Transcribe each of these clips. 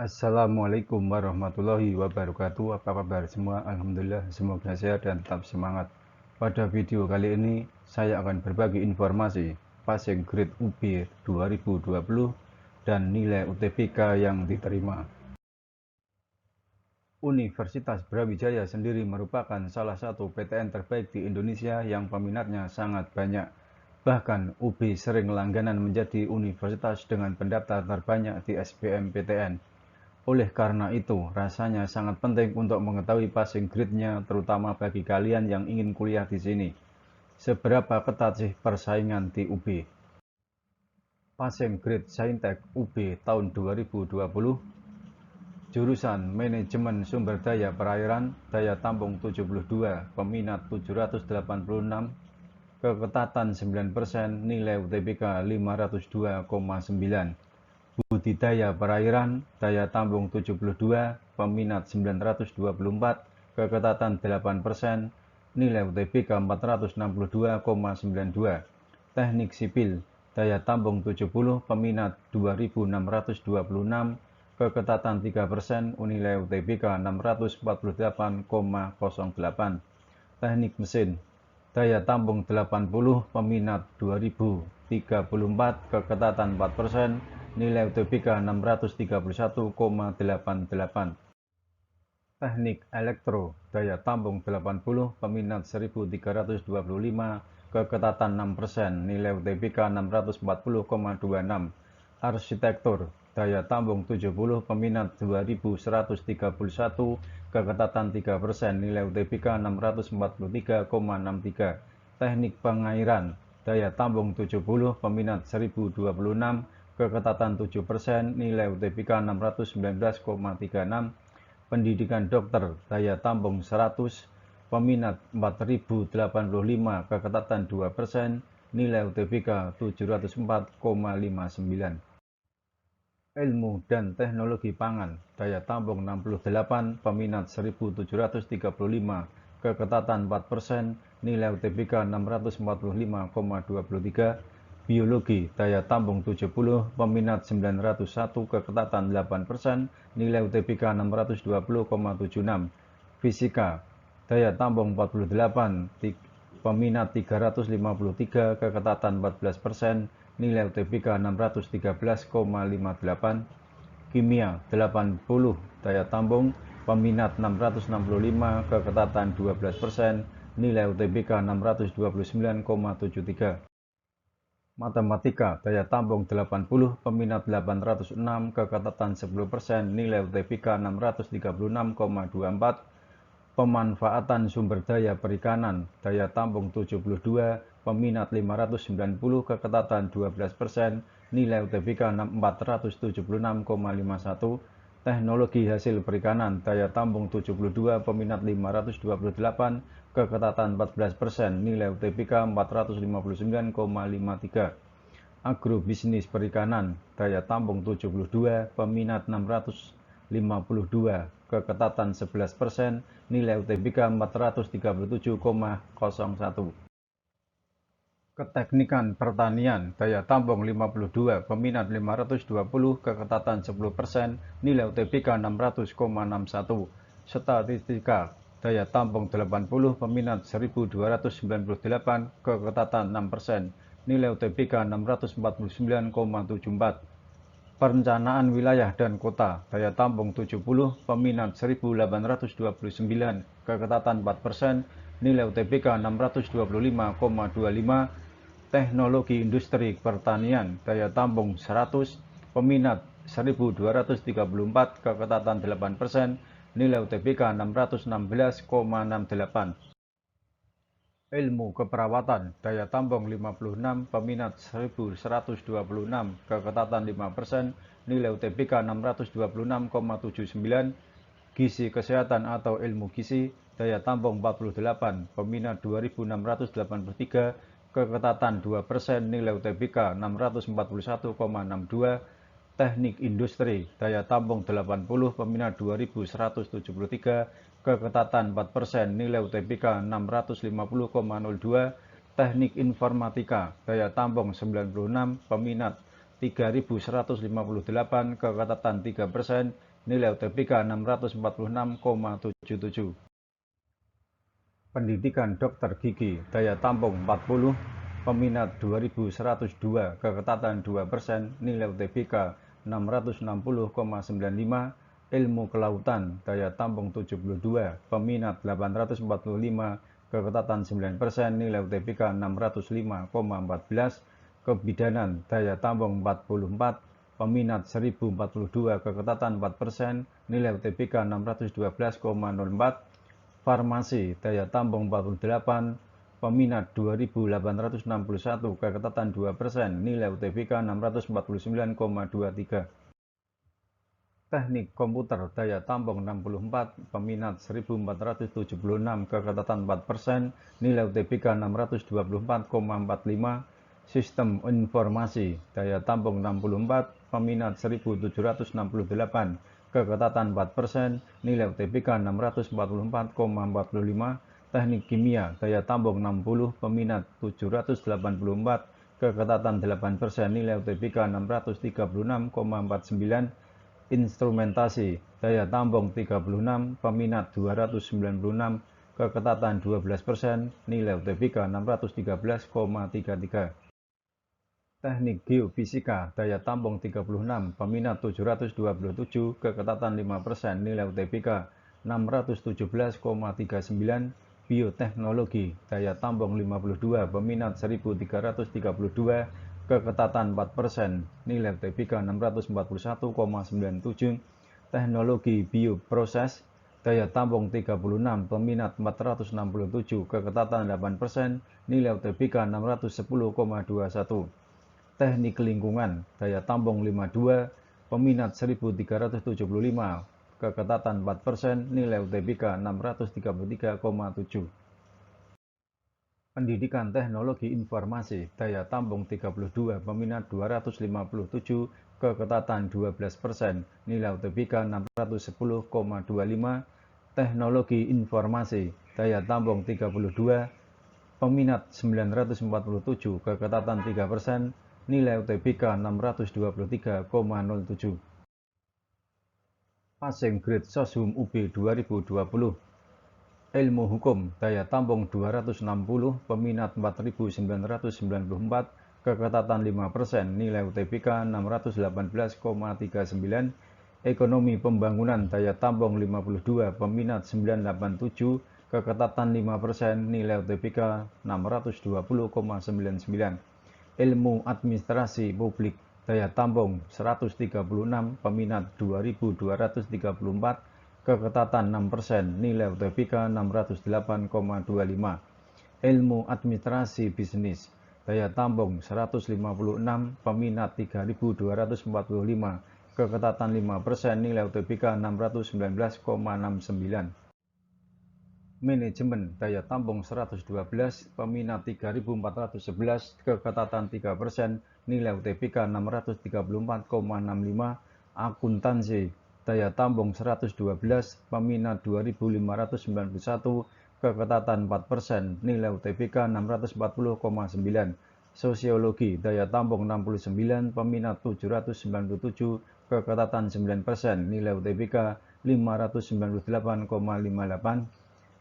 Assalamualaikum warahmatullahi wabarakatuh. Apa kabar semua? Alhamdulillah, semoga sehat dan tetap semangat. Pada video kali ini, saya akan berbagi informasi passing grade UB 2020 dan nilai UTBK yang diterima. Universitas Brawijaya sendiri merupakan salah satu PTN terbaik di Indonesia yang peminatnya sangat banyak. Bahkan UB sering langganan menjadi universitas dengan pendaftar terbanyak di SBMPTN. Oleh karena itu, rasanya sangat penting untuk mengetahui passing grade-nya, terutama bagi kalian yang ingin kuliah di sini. Seberapa ketat sih persaingan di UB? Passing grade Saintek UB tahun 2020, jurusan Manajemen Sumber Daya Perairan, daya tampung 72, peminat 786, keketatan 9%, nilai UTBK 502,9. Budidaya perairan, daya tampung 72, peminat 924, keketatan 8%, nilai UTBK 462,92. Teknik sipil, daya tampung 70, peminat 2626, keketatan 3%, nilai UTBK 648,08. Teknik mesin, daya tampung 80, peminat 2034, keketatan 4%, nilai UTBK 631,88. Teknik elektro, daya tampung 80, peminat 1325, keketatan 6%, nilai UTBK 640,26. Arsitektur, daya tampung 70, peminat 2131, keketatan 3%, nilai UTBK 643,63. Teknik pengairan, daya tampung 70, peminat 1026, keketatan 7%, nilai UTBK 619,36. Pendidikan dokter, daya tampung 100, peminat 4085, keketatan 2%, nilai UTBK 704,59. Ilmu dan teknologi pangan, daya tampung 68, peminat 1735, keketatan 4%, nilai UTBK 645,23. Biologi, daya tampung 70, peminat 901, keketatan 8%, nilai UTBK 620,76. Fisika, daya tampung 48, peminat 353, keketatan 14%, nilai UTBK 613,58. Kimia 80, daya tampung, peminat 665, keketatan 12%, nilai UTBK 629,73. Matematika, daya tampung 80, peminat 806, keketatan 10%, nilai UTBK 636,24. Pemanfaatan sumber daya perikanan, daya tampung 72, peminat 590, keketatan 12%, nilai UTBK 476,51. Teknologi hasil perikanan, daya tampung 72, peminat 528, keketatan 14%, nilai UTBK 459,53. Agrobisnis perikanan, daya tampung 72, peminat 652, keketatan 11%, nilai UTBK 437,01. Keteknikan pertanian, daya tampung 52, peminat 520, keketatan 10%, nilai UTBK 600,61. Statistika, daya tampung 80, peminat 1298, keketatan 6%, nilai UTBK 649,74. Perencanaan wilayah dan kota, daya tampung 70, peminat 1829, keketatan 4%, nilai UTBK 625,25. Teknologi industri pertanian, daya tampung 100, peminat 1234, keketatan 8%, nilai UTBK 616,68. Ilmu keperawatan, daya tampung 56, peminat 1126, keketatan 5%, nilai UTBK 626,79. Gizi kesehatan atau ilmu gizi, daya tampung 48, peminat 2683, keketatan 2%, nilai UTBK 641,62. Teknik industri, daya tampung 80, peminat 2173, keketatan 4%, nilai UTBK 650,02. Teknik informatika, daya tampung 96, peminat 3158, keketatan 3%, nilai UTBK 646,77. Pendidikan dokter gigi, daya tampung 40, peminat 2102, keketatan 2%, nilai UTBK 660,95. Ilmu kelautan, daya tampung 72, peminat 845, keketatan 9%, nilai UTBK 605,14. Kebidanan, daya tampung 44, peminat 1042, keketatan 4%, nilai UTBK 612,04. Farmasi, daya tampung 48, peminat 2861, keketatan 2%, nilai UTBK 649,23. Teknik komputer, daya tampung 64, peminat 1476, keketatan 4%, nilai UTBK 624,45. Sistem informasi, daya tampung 64, peminat 1768, keketatan 4%, nilai UTBK 644,45. Teknik kimia, daya tampung 60, peminat 784, keketatan 8%, nilai UTBK 636,49. Instrumentasi, daya tampung 36, peminat 296, keketatan 12%, nilai UTBK 613,33. Teknik geofisika, daya tampung 36, peminat 727, keketatan 5%, nilai UTBK 617,39. Bioteknologi, daya tampung 52, peminat 1332, keketatan 4%, nilai UTBK 641,97. Teknologi bioproses, daya tampung 36, peminat 467, keketatan 8%, nilai UTBK 610,21. Teknik lingkungan, daya tampung 52, peminat 1375, keketatan 4%, nilai UTBK 633,7. Pendidikan Teknologi Informasi, daya tampung 32, peminat 257, keketatan 12%, nilai UTBK 610,25. Teknologi Informasi, daya tampung 32, peminat 947, keketatan 3%, nilai UTBK 623,07. Passing Grade Soshum UB 2020. Ilmu Hukum, daya tampung 260, peminat 4994, keketatan 5%, nilai UTBK 618,39. Ekonomi Pembangunan, daya tampung 52, peminat 987, keketatan 5%, nilai UTBK 620,99. Ilmu Administrasi Publik, daya tampung 136, peminat 2234, keketatan 6%, nilai UTBK 608,25. Ilmu Administrasi Bisnis, daya tampung 156, peminat 3245, keketatan 5%, nilai UTBK 619,69. Manajemen, daya tampung 112, peminat 3411, keketatan 3%, nilai UTBK 634,65. Akuntansi, daya tampung 112, peminat 2591, keketatan 4%, nilai UTBK 640,9. Sosiologi, daya tampung 69, peminat 797, keketatan 9%, nilai UTBK 598,58.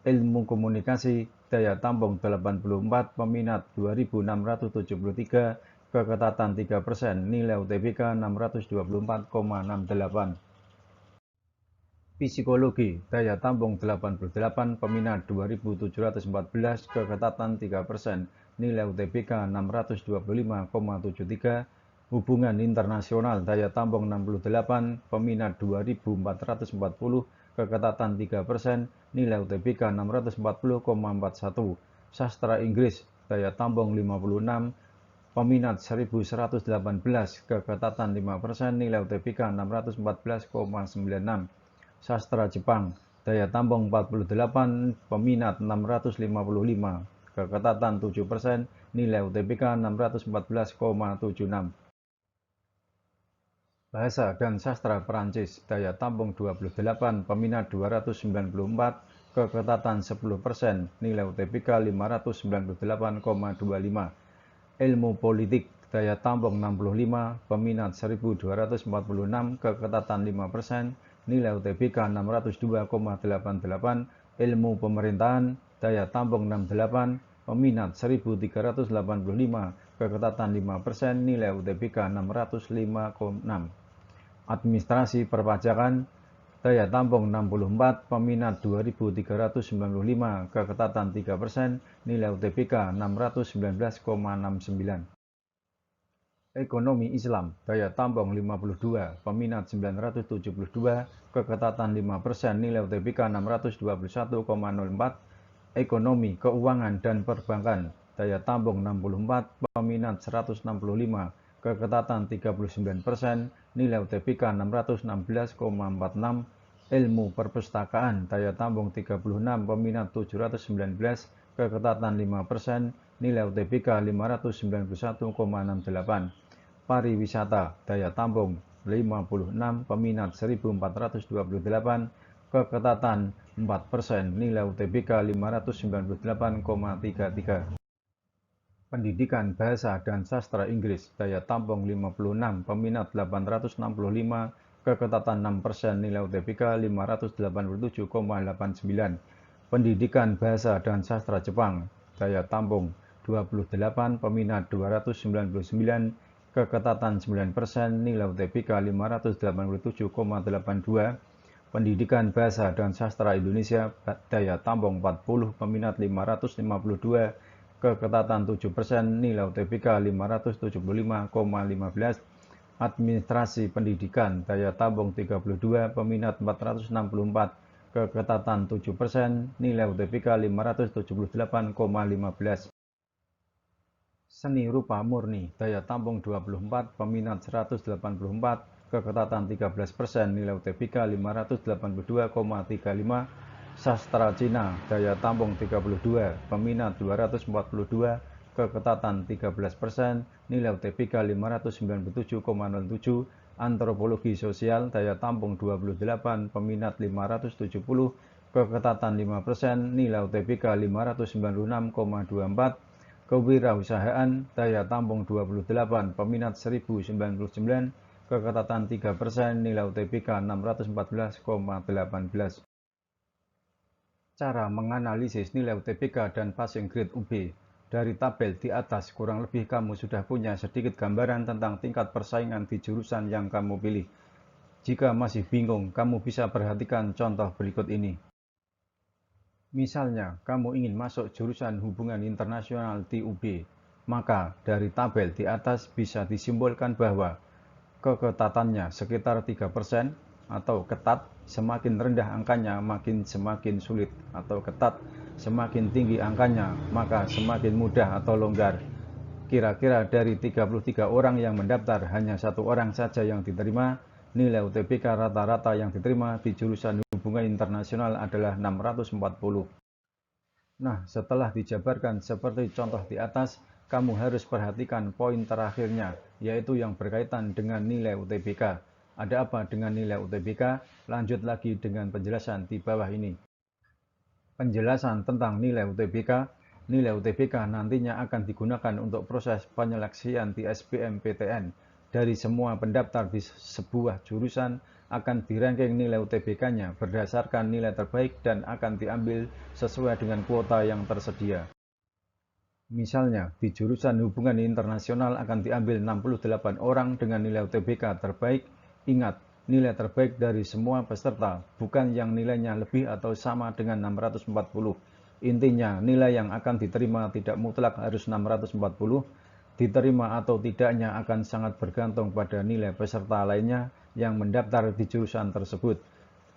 Ilmu Komunikasi, daya tampung 84, peminat 2673, keketatan 3%, nilai UTBK 624,68. Psikologi, daya tampung 88, peminat 2714, keketatan 3%, nilai UTBK 625,73. Hubungan Internasional, daya tampung 68, peminat 2440, keketatan 3%, nilai UTBK 640,41. Sastra Inggris, daya tampung 56, peminat 1118, keketatan 5%, nilai UTBK 614,96. Sastra Jepang, daya tampung 48, peminat 655, keketatan 7%, nilai UTBK 614,76. Bahasa dan Sastra Perancis, daya tampung 28, peminat 294, keketatan 10%, nilai UTBK 598,25. Ilmu Politik, daya tampung 65, peminat 1246, keketatan 5%, nilai UTBK 602,88, ilmu pemerintahan, daya tampung 68, peminat 1385, keketatan 5%, nilai UTBK 605,6. Administrasi perpajakan, daya tampung 64, peminat 2395, keketatan 3%, nilai UTBK 619,69. Ekonomi Islam, daya tampung 52, peminat 972, keketatan 5%, nilai UTBK 621,04. Ekonomi Keuangan dan Perbankan, daya tampung 64, peminat 165, keketatan 39%, nilai UTBK 616,46. Ilmu Perpustakaan, daya tampung 36, peminat 719, keketatan 5%, nilai UTBK 591,68. Pariwisata, daya tampung 56, peminat 1428, keketatan 4%, nilai UTBK 598,33. Pendidikan Bahasa dan Sastra Inggris, daya tampung 56, peminat 865, keketatan 6%, nilai UTBK 587,89. Pendidikan Bahasa dan Sastra Jepang, daya tampung 28, peminat 299, keketatan 9%, nilai UTBK 587,82. Pendidikan Bahasa dan Sastra Indonesia, daya tampung 40, peminat 552, keketatan 7%, nilai UTBK 575,15. Administrasi Pendidikan, daya tampung 32, peminat 464, keketatan 7%, nilai UTBK 578,15. Seni Rupa Murni, daya tampung 24, peminat 184, keketatan 13%, nilai UTBK 582,35. Sastra Cina, daya tampung 32, peminat 242, keketatan 13%, nilai UTBK 597,07. Antropologi Sosial, daya tampung 28, peminat 570, keketatan 5%, nilai UTBK 596,24. Kewirausahaan, daya tampung 28, peminat 1099, keketatan 3%, nilai UTBK 614,18. Cara menganalisis nilai UTBK dan passing grade UB. Dari tabel di atas, kurang lebih kamu sudah punya sedikit gambaran tentang tingkat persaingan di jurusan yang kamu pilih. Jika masih bingung, kamu bisa perhatikan contoh berikut ini. Misalnya, kamu ingin masuk jurusan hubungan internasional di UB, maka dari tabel di atas bisa disimpulkan bahwa keketatannya sekitar 3%, atau ketat, semakin rendah angkanya semakin sulit, atau ketat, semakin tinggi angkanya maka semakin mudah atau longgar. Kira-kira dari 33 orang yang mendaftar, hanya 1 orang saja yang diterima. Nilai UTBK rata-rata yang diterima di jurusan hubungan internasional adalah 640. Nah, setelah dijabarkan seperti contoh di atas, kamu harus perhatikan poin terakhirnya, yaitu yang berkaitan dengan nilai UTBK. Ada apa dengan nilai UTBK? Lanjut lagi dengan penjelasan di bawah ini. Penjelasan tentang nilai UTBK. Nilai UTBK nantinya akan digunakan untuk proses penyeleksian di SBMPTN. Dari semua pendaftar di sebuah jurusan akan di-ranking nilai UTBK-nya berdasarkan nilai terbaik dan akan diambil sesuai dengan kuota yang tersedia. Misalnya, di jurusan hubungan internasional akan diambil 68 orang dengan nilai UTBK terbaik. Ingat, nilai terbaik dari semua peserta, bukan yang nilainya lebih atau sama dengan 640. Intinya, nilai yang akan diterima tidak mutlak harus 640. Diterima atau tidaknya akan sangat bergantung pada nilai peserta lainnya yang mendaftar di jurusan tersebut.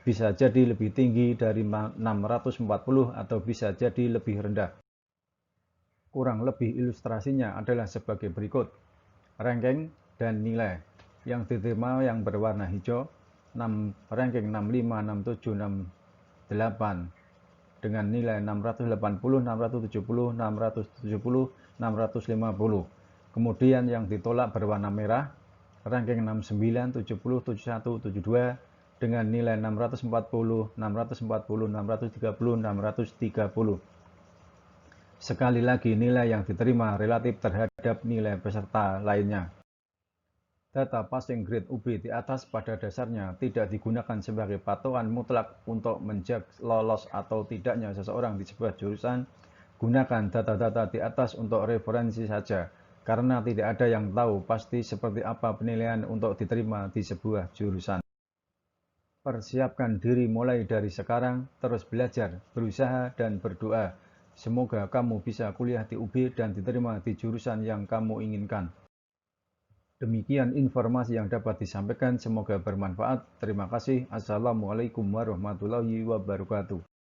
Bisa jadi lebih tinggi dari 640 atau bisa jadi lebih rendah. Kurang lebih ilustrasinya adalah sebagai berikut. Ranking dan nilai. Yang diterima yang berwarna hijau, ranking 65, 67, 68 dengan nilai 680, 670, 670, 650. Kemudian yang ditolak berwarna merah, ranking 69, 70, 71, 72 dengan nilai 640, 640, 630, 630. Sekali lagi, nilai yang diterima relatif terhadap nilai peserta lainnya. Data passing grade UB di atas pada dasarnya tidak digunakan sebagai patokan mutlak untuk menjudge lolos atau tidaknya seseorang di sebuah jurusan. Gunakan data-data di atas untuk referensi saja, karena tidak ada yang tahu pasti seperti apa penilaian untuk diterima di sebuah jurusan. Persiapkan diri mulai dari sekarang, terus belajar, berusaha, dan berdoa. Semoga kamu bisa kuliah di UB dan diterima di jurusan yang kamu inginkan. Demikian informasi yang dapat disampaikan, semoga bermanfaat. Terima kasih. Assalamualaikum warahmatullahi wabarakatuh.